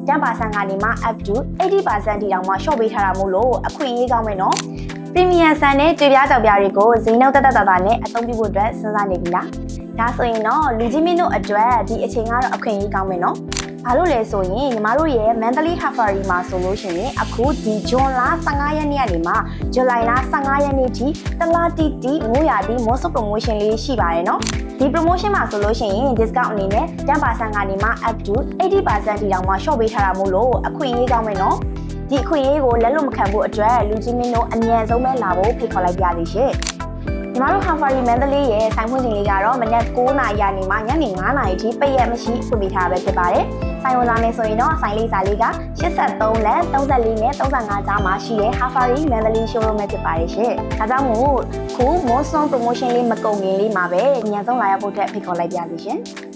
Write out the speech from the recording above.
10% ကနေမှ up to 80% ထိတောင်မှ short ပေးထားတာမို့လို့အခွင့်အရေးကောင်းမယ်နော် premium ဆန်နဲ့ကြွေပြားကြော်ပြားတွေကိုဈေးနှုန်းတက်တာနဲ့အသုံးပြုဖို့အတွက်စဉ်းစားနေပြီလားဒါဆိုရင်တော့လူကြီးမင်းတို့အတွက်ဒီအချိန်ကတော့အခွင့်အရေးကောင်းမယ်နော်ဘာလို့လဲဆိုရင်ညီမတို့ရဲ့ Monthly Safari မှာဆိုလို့ရှိရင်အခုဒီဇွန်လ15ရက်နေ့ကနေမှဇူလိုင်လ15ရက်နေ့ထိတစ်လတိမိုးရာသီ most promotion လေးရှိပါတယ်နော်ဒီ promotion မှာဆိုလို့ရှိရင် discount အနေနဲ့ 10% ကနေမှ up to 80% ထိတောင်မှ short ပေးထားတာမို့လို့အခွင့်အရေးကောင်းမယ်နော်ဒီအခွင့်အရေးကိုလက်လွတ်မခံဖို့အတွက်လူကြီးမင်းတို့အမြန်ဆုံးပဲလာဖို့ဖိတ်ခေါ်လိုက်ပါသေးရှင်ညီမတို့ Safari Mandalay ရဲ့ဆိုင်ဖွင့်ချိန်လေးကတော့မနက်9:00 နာရီကနေမှညနေ9:00 နာရီထိပိတ်ရက်မရှိဖွင့်ပေးထားပဲဖြစ်ပါတယ်။ဆိုင်ဝင်လာမယ်ဆိုရင်တော့ဆိုင်လေးစာလေးက83လမ်း34နဲ့35ကြားမှာရှိတဲ့ Safari Mandalay showroom ပဲဖြစ်ပါတယ်ရှင်။ဒါကြောင့်မို့ခု Monsoon promotion လေးမကုန်ခင်လေးမှာပဲအမြန်ဆုံးလာရောက်ဖို့အတွက်ဖိတ်ခေါ်လိုက်ပါသေးရှင်။